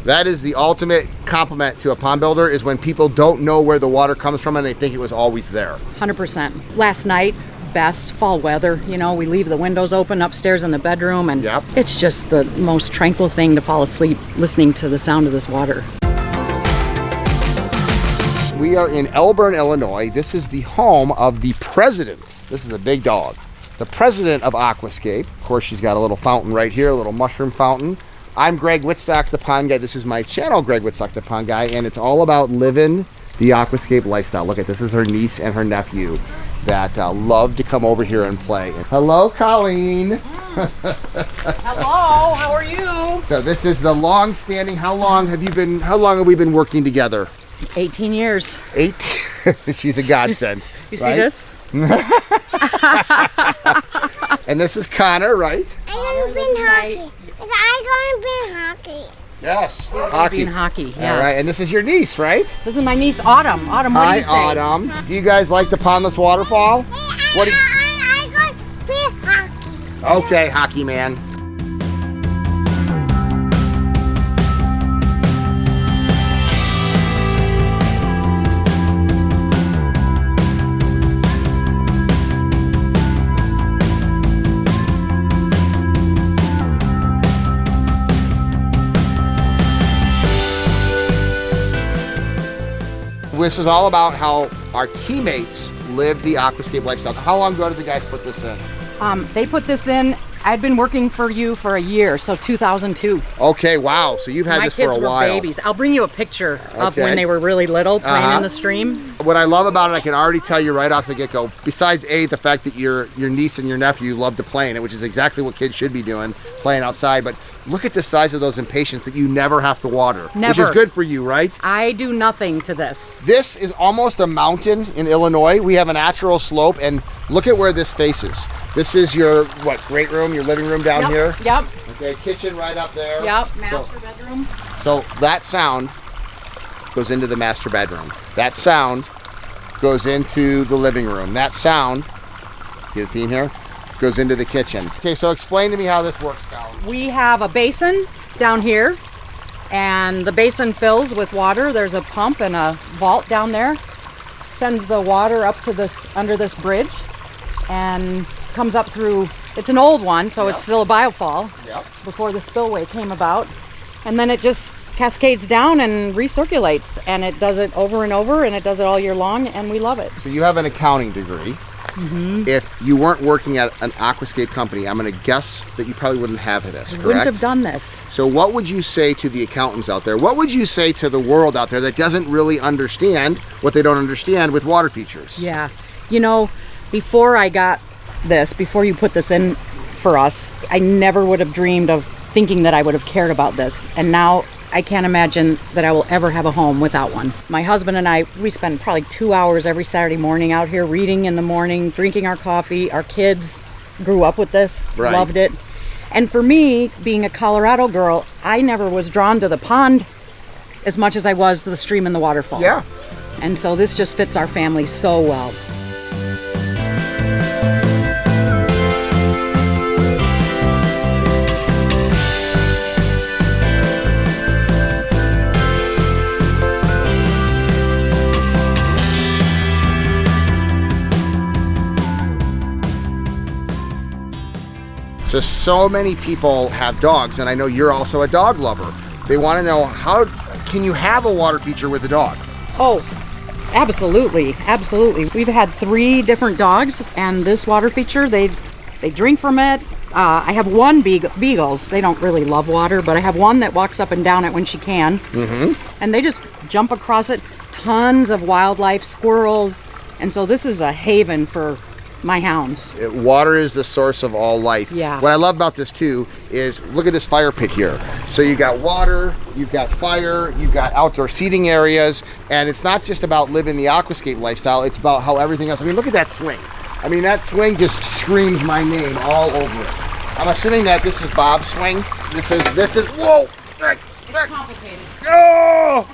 That is the ultimate compliment to a pond builder, is when people don't know where the water comes from and they think it was always there. 100%. Last night, best fall weather, you know, we leave the windows open upstairs in the bedroom, and it's just the most tranquil thing to fall asleep listening to the sound of this water. We are in Elburn, Illinois. This is the home of the president. This is a big dog. The president of Aquascape. Of course, she's got a little fountain right here, a little mushroom fountain. I'm Greg Wittstock, the Pond Guy. This is my channel, Greg Wittstock, the Pond Guy, and it's all about living the Aquascape lifestyle. Look at this is her niece and her nephew that love to come over here and play. Hello, Colleen. Hello, how are you? So this is the long-standing. How long have we been working together? 18 years. 18. She's a godsend. You see this? And this is Connor, right? I'm going to be hockey. I'm going to be hockey. Yes, hockey. Hockey, yes. All right, and this is your niece, right? This is my niece, Autumn. Autumn, what do you say? Hi, Autumn. Do you guys like the pondless waterfall? I'm going to be hockey. Okay, hockey man. This is all about how our teammates live the Aquascape lifestyle. How long ago did the guys put this in? They put this in, I'd been working for you for a year, so 2002. Okay, wow. So you've had this for a while. My kids were babies. I'll bring you a picture of when they were really little playing in the stream. What I love about it, I can already tell you right off the get-go, besides the fact that your niece and your nephew love to play in it, which is exactly what kids should be doing, playing outside, but look at the size of those impatiens that you never have to water. Never. Which is good for you, right? I do nothing to this. This is almost a mountain in Illinois. We have a natural slope, and look at where this faces. This is your, great room, your living room down here? Yep. Okay, kitchen right up there. Yep, master bedroom. So that sound goes into the master bedroom. That sound goes into the living room. That sound, get a theme here, goes into the kitchen. Okay, so explain to me how this works, Colin. We have a basin down here, and the basin fills with water. There's a pump and a vault down there. Sends the water up to this, under this bridge, and comes up through, it's an old one, so it's still a biofall before the spillway came about. And then it just cascades down and recirculates, and it does it over and over, and it does it all year long, and we love it. So you have an accounting degree. Mm-hmm. If you weren't working at an Aquascape company, I'm going to guess that you probably wouldn't have this, correct? Wouldn't have done this. So what would you say to the accountants out there? What would you say to the world out there that doesn't really understand what they don't understand with water features? Yeah. You know, before I got this, before you put this in for us, I never would have dreamed of thinking that I would have cared about this. And now I can't imagine that I will ever have a home without one. My husband and I, we spend probably 2 hours every Saturday morning out here reading in the morning, drinking our coffee. Our kids grew up with this, loved it. And for me, being a Colorado girl, I never was drawn to the pond as much as I was to the stream and the waterfall. Yeah. And so this just fits our family so well. So many people have dogs, and I know you're also a dog lover. They want to know, how can you have a water feature with a dog? Oh, absolutely, absolutely. We've had 3 different dogs, and this water feature, they drink from it. I have one beagles. They don't really love water, but I have one that walks up and down it when she can. Mm-hmm. And they just jump across it. Tons of wildlife, squirrels, and so this is a haven for my hounds. Water is the source of all life. Yeah. What I love about this too is, look at this fire pit here. So you got water, you've got fire, you've got outdoor seating areas, and it's not just about living the Aquascape lifestyle, it's about how everything else, I mean, look at that swing. I mean, that swing just screams my name all over it. I'm assuming that this is Bob's swing. This is, whoa! It's complicated. Oh!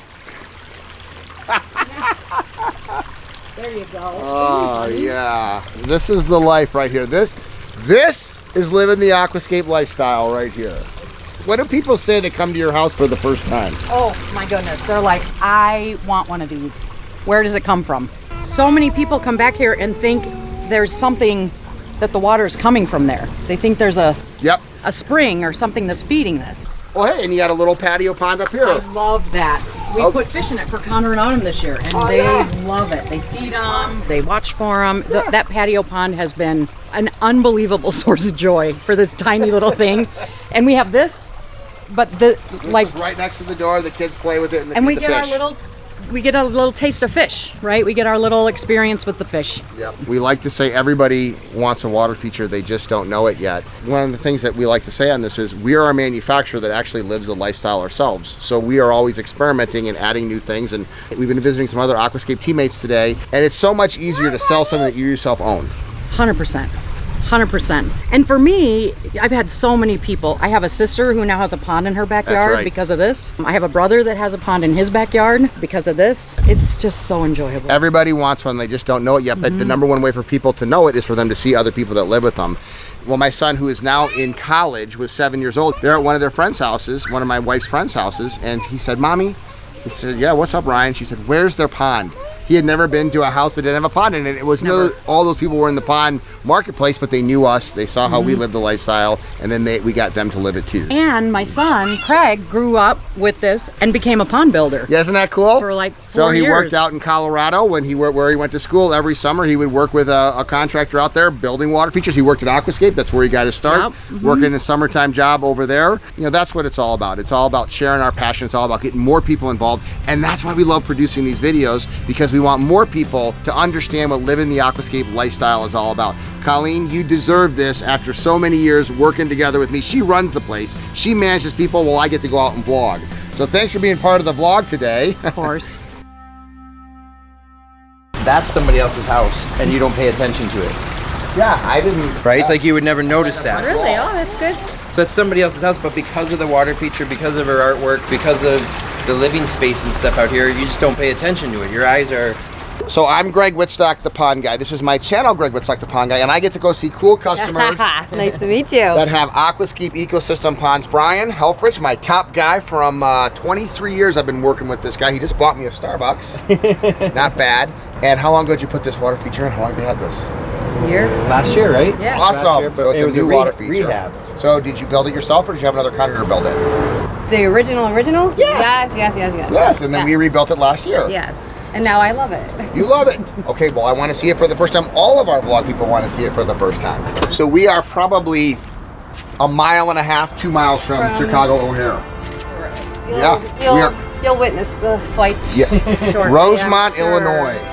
There you go. Oh yeah, this is the life right here. This is living the Aquascape lifestyle right here. What do people say that come to your house for the first time? Oh my goodness. They're like, I want one of these. Where does it come from? So many people come back here and think there's something that the water is coming from there. They think there's a spring or something that's feeding this. Well, hey, and you got a little patio pond up here. I love that. We put fish in it for Connor and Autumn this year, and they love it. They feed them, they watch for them. That patio pond has been an unbelievable source of joy for this tiny little thing. And we have this, but This is right next to the door. The kids play with it, and we get a little taste of fish, right? We get our little experience with the fish. Yep. We like to say everybody wants a water feature, they just don't know it yet. One of the things that we like to say on this is we are a manufacturer that actually lives the lifestyle ourselves. So we are always experimenting and adding new things. And we've been visiting some other Aquascape teammates today, and it's so much easier to sell something that you yourself own. 100%. 100%. And for me, I've had so many people. I have a sister who now has a pond in her backyard because of this. I have a brother that has a pond in his backyard because of this. It's just so enjoyable. Everybody wants one, they just don't know it yet. But the number one way for people to know it is for them to see other people that live with them. Well, my son, who is now in college, was 7 years old. They're at one of their friends' houses, one of my wife's friends' houses, and he said, Mommy, he said, yeah, what's up, Ryan? She said, where's their pond? He had never been to a house that didn't have a pond in it. It was all those people were in the pond marketplace, but they knew us. They saw how we lived the lifestyle, and then we got them to live it too. And my son, Craig, grew up with this and became a pond builder. Yeah, isn't that cool? For like 4 years. So he worked out in Colorado where he went to school every summer. He would work with a contractor out there building water features. He worked at Aquascape. That's where he got his start. Working a summertime job over there. You know, that's what it's all about. It's all about sharing our passion. It's all about getting more people involved. And that's why we love producing these videos, because we want more people to understand what living the Aquascape lifestyle is all about. Colleen, you deserve this after so many years working together with me. She runs the place. She manages people while I get to go out and vlog. So thanks for being part of the vlog today. Of course. That's somebody else's house, and you don't pay attention to it. Yeah, I didn't. Right? Like you would never notice that. Really? Oh, that's good. So it's somebody else's house, but because of the water feature, because of her artwork, because of the living space and stuff out here, you just don't pay attention to it. Your eyes are... So I'm Greg Wittstock, the Pond Guy. This is my channel, Greg Wittstock, the Pond Guy, and I get to go see cool customers Nice to meet you. that have Aquascape ecosystem ponds. Brian Helfrich, my top guy from 23 years I've been working with this guy. He just bought me a Starbucks. Not bad. And how long ago did you put this water feature in? How long have you had this? Here. Last year, right? Yeah. Awesome. Year, So it's a new water feature. Rehab. So did you build it yourself, or did you have another contractor build it? The original? Yeah. Yes. Yes, and then we rebuilt it last year. Yes. And now I love it. You love it. Okay, well, I want to see it for the first time. All of our vlog people want to see it for the first time. So we are probably 1.5 miles, 2 miles from Chicago O'Hare. You'll witness the flights. Yeah. shortly, Rosemont, I'm sure. Illinois.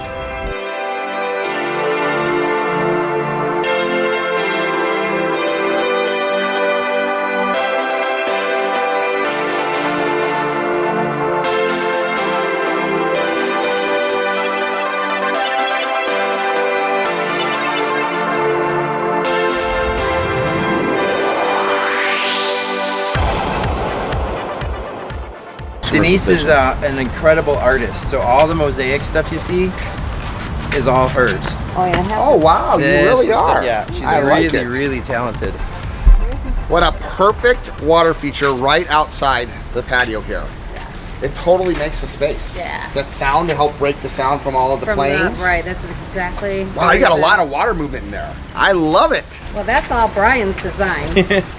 Denise is an incredible artist, so all the mosaic stuff you see is all hers. Oh, yeah. Oh, wow, you really are. Yeah, she's really, really talented. What a perfect water feature right outside the patio here. It totally makes the space. Yeah. That sound to help break the sound from all of the planes. Right, that's exactly. Wow, you got a lot of water movement in there. I love it. Well, that's all Brian's design.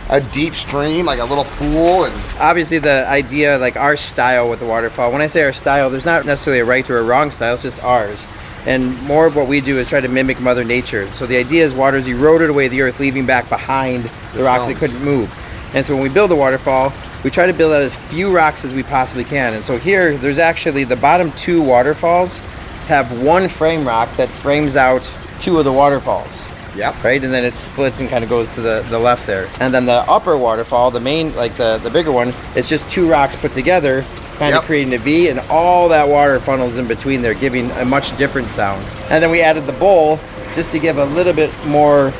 A deep stream, like a little pool, and Obviously the idea, like our style with the waterfall, when I say our style, there's not necessarily a right or a wrong style, it's just ours. And more of what we do is try to mimic Mother Nature. So the idea is water's eroded away the earth, leaving back behind the rocks that couldn't move. And so when we build a waterfall, we try to build out as few rocks as we possibly can. And so here, there's actually the bottom 2 waterfalls have one frame rock that frames out 2 of the waterfalls. yep. Right, and then it splits and kind of goes to the left there. And then the upper waterfall, the main, like the bigger one, it's just 2 rocks put together, kind of creating a V, and all that water funnels in between there, giving a much different sound. And then we added the bowl just to give a little bit more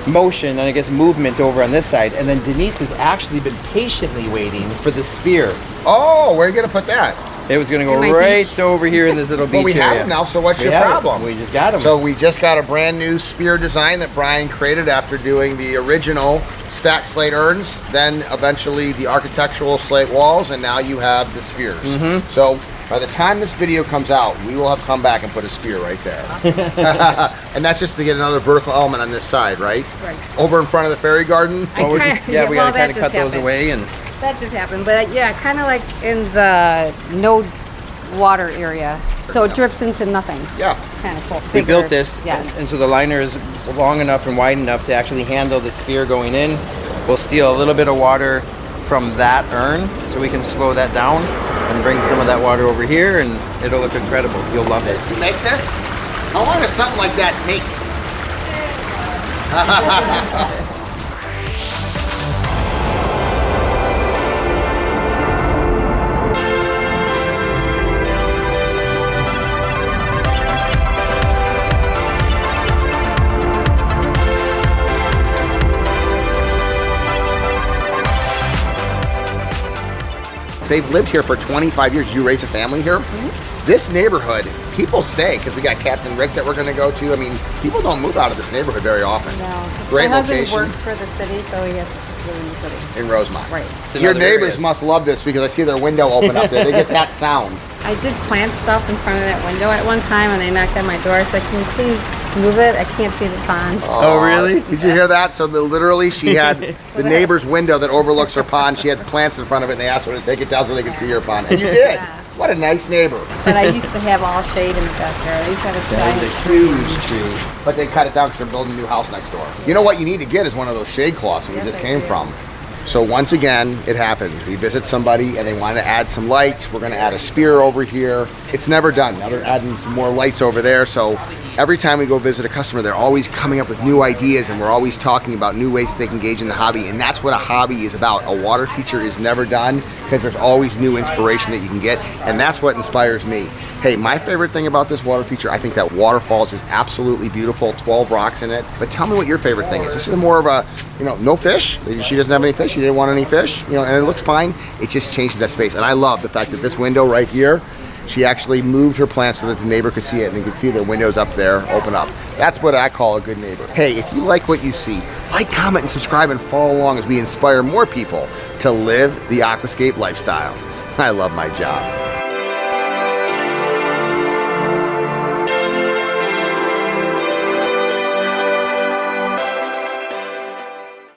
motion and I guess movement over on this side. And then Denise has actually been patiently waiting for the sphere. Oh, where are you gonna put that? It was gonna go right over here in this little beach Well, we have area. them now, so what's your have it. problem? We just got them. So we just got a brand new spear design that Brian created after doing the original stacked slate urns, then eventually the architectural slate walls, and now you have the spheres. So by the time this video comes out, we will have come back and put a spear right there. And that's just to get another vertical element on this side, right? Right. Over in front of the fairy garden. I Well, kinda- we well, gotta that kind of just cut those happened. away and That just happened, but yeah, kind of like in the no water area. So it drips into nothing. Yeah. Kind of cool. we Bigger, built this, Yes. and so the liner is long enough and wide enough to actually handle the sphere going in. We'll steal a little bit of water from that urn so we can slow that down and bring some of that water over here, and it'll look incredible. You'll love it. You make this? How long does something like that take? They've lived here for 25 years. You raise a family here? This neighborhood, people stay because we got Captain Rick that we're going to go to. I mean, people don't move out of this neighborhood very often. No. Great My husband location. works for the city, so he has to live in the city. In Rosemont. Right. In Your other neighbors areas. must love this because I see their window open up there. They get that sound. I did plant stuff in front of that window at one time, and they knocked on my door. I said, "Can you please move it? I can't see the pond." Oh, really? Did you hear that? So literally she had the neighbor's window that overlooks her pond. She had plants in front of it and they asked her to take it down so they could see your pond. And you did. Yeah. What a nice neighbor. But I used to have all shade in the backyard. I used to have a That giant is a huge tree. But they cut it down because they're building a new house next door. You know what you need to get is one of those shade cloths that we Yes, just I came do. from. So once again, it happens. We visit somebody and they want to add some lights. We're going to add a spear over here. It's never done. Now they're adding some more lights over there. So every time we go visit a customer, they're always coming up with new ideas and we're always talking about new ways that they can engage in the hobby. And that's what a hobby is about. A water feature is never done because there's always new inspiration that you can get. And that's what inspires me. Hey, my favorite thing about this water feature, I think that waterfalls is absolutely beautiful. 12 rocks in it. But tell me what your favorite thing is. This is more of a, no fish. She doesn't have any fish. She didn't want any fish. And it looks fine. It just changes that space. And I love the fact that this window right here, she actually moved her plants so that the neighbor could see it and you could see their windows up there open up. That's what I call a good neighbor. Hey, if you like what you see, like, comment, and subscribe and follow along as we inspire more people to live the aquascape lifestyle. I love my job.